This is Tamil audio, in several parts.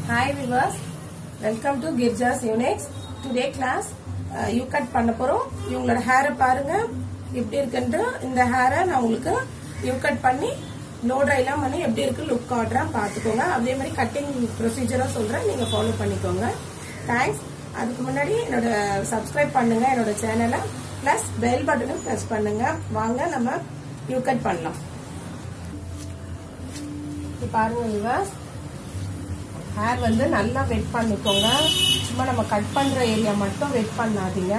Hi viewers, welcome to Girja's Unix. Today class you cut பண்ண போறோம். இவங்களோட ஹேரை பாருங்க எப்படி இருக்குன்னு. இந்த ஹேரை நான் உங்களுக்கு you cut பண்ணி blow dry எல்லாம் பண்ணி எப்படி இருக்கு லுக் காட்றேன் பாத்துக்கோங்க. அதே மாதிரி கட்டிங் ப்ரொசீஜரும் சொல்றேன், நீங்க ஃபாலோ பண்ணிக்கோங்க. தேங்க்ஸ். அதுக்கு முன்னாடி என்னோட சப்ஸ்கிரைப் பண்ணுங்க என்னோட சேனலை, பிளஸ் பெல் பட்டனும் பிரஸ் பண்ணுங்க. வாங்க நம்ம you cut பண்ணலாம். பாருங்க வியூவர்ஸ், ஹேர் வந்து நல்லா வெட் பண்ணிக்கோங்க. சும்மா நம்ம கட் பண்ற ஏரியா மட்டும் வெட் பண்ணாதீங்க.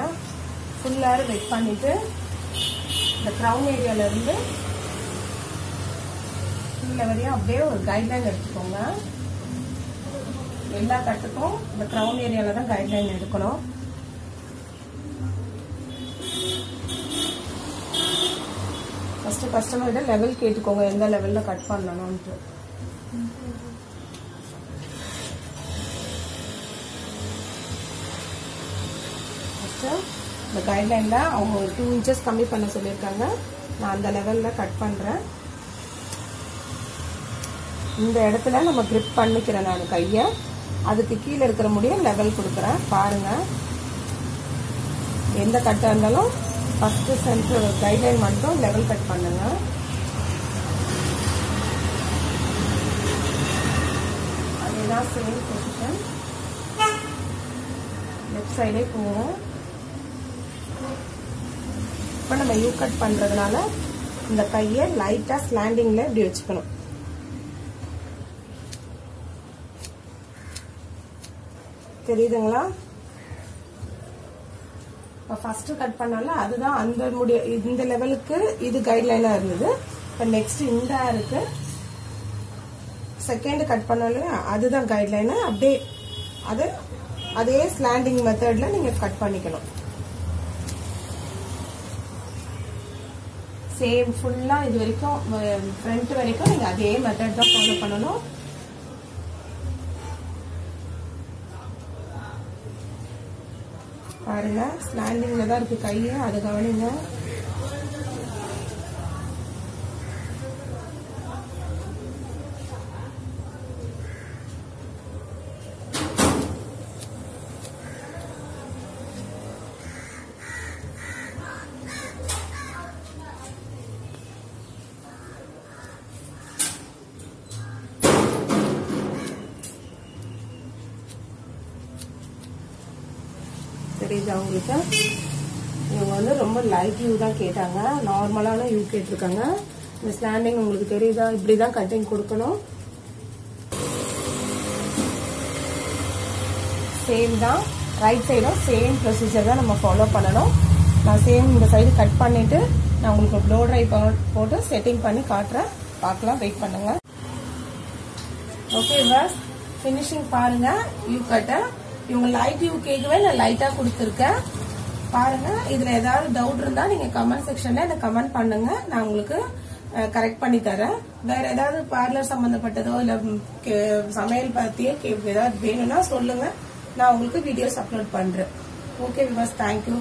ஃபுல் ஹேர் வெட் பண்ணிட்டு இந்த கிரவுன் ஏரியால இருந்து கீழே வரையும் அப்படியே ஒரு கைட்லைன் எடுத்துக்கோங்க. எல்லா கட்டுக்கும் இந்த கிரவுன் ஏரியால தான் கைட்லைன் எடுக்கணும். ஃபர்ஸ்ட் கஸ்டமர்கிட்ட லெவல் கேட்டுக்கோங்க, எந்த லெவல்ல கட் பண்ணணும்னு. இந்த கைட்லைன்ல அவங்க 2 inches கம்மி பண்ண சொல்லியிருக்காங்க. நான் அந்த லெவல்ல கட் பண்றேன். இந்த இடத்துல நம்ம கிரிப் பண்ணிக்கிறேன் நான் கைய. அதுக்கு கீழே இருக்கிற முடிய லெவல் கொடுக்குறேன். பாருங்க, எந்த கட்டா இருந்தாலும் ஃபர்ஸ்ட் சென்டர் கைட்லைன் மட்டும் லெவல் கட் பண்ணுங்க. அதேதான் சேம் பொசிஷன். லெஃப்ட் சைடே போவோம். இப்ப நம்ம யூ கட் பண்றதுனால இந்த கையை லைட்டா ஸ்லாண்டிங்ல இப்படி வச்சுக்கணும். தெரியுதுங்களா? இப்ப ஃபர்ஸ்ட் கட் பண்ணால அதுதான் அந்த முடிய இந்த லெவலுக்கு இது கைட்லைனா இருந்தது. இப்ப நெக்ஸ்ட் இந்த இருக்கு செகண்ட் கட் பண்ணால அதுதான் கைட்லைன். அப்படியே அதே ஸ்லாண்டிங் மெத்தட்ல நீங்க கட் பண்ணிக்கணும். சேம் ஃபுல்லா இது வரைக்கும் ஃப்ரண்ட் வரைக்கும் நீங்க அதே மெத்தட் தான் ஃபாலோ பண்ணணும். பாருங்க, ஸ்லாண்டிங்ல தான் இருக்கு கையை, அது கவனிங்க. தெரியுதா உங்களுக்கு? இவங்க வந்து ரொம்ப லைட் யூ தான் கேட்டாங்க, நார்மலான யூ கேட்டிருக்காங்க. இந்த ஸ்லாண்டிங் உங்களுக்கு தெரியுதா? இப்படிதான் கட்டிங் கொடுக்கணும். சேம் தான், ரைட் சைடும் சேம் ப்ரொசீஜர் தான் நம்ம ஃபாலோ பண்ணணும். நான் சேம் இந்த சைடு கட் பண்ணிட்டு நான் உங்களுக்கு ப்ளோ ட்ரை போட்டு செட்டிங் பண்ணி காட்டுறேன். பார்க்கலாம், வெயிட் பண்ணுங்க. ஓகே பஸ், ஃபினிஷிங் பாருங்க. யூ கட்ட இவங்க லைட் யூ கேக்கவே நான் லைட்டா கொடுத்துருக்கேன். பாருங்க, இதுல ஏதாவது டவுட் இருந்தா நீங்க கமெண்ட் செக்ஷன்ல எனக்கு கமெண்ட் பண்ணுங்க, நான் உங்களுக்கு கரெக்ட் பண்ணி தரேன். வேற ஏதாவது பார்லர் சம்பந்தப்பட்டதோ இல்ல சமையல் பத்தியோ ஏதாவது வேணும்னா சொல்லுங்க, நான் உங்களுக்கு வீடியோஸ் அப்லோட் பண்றேன். ஓகே விவாஸ், தேங்க்யூ.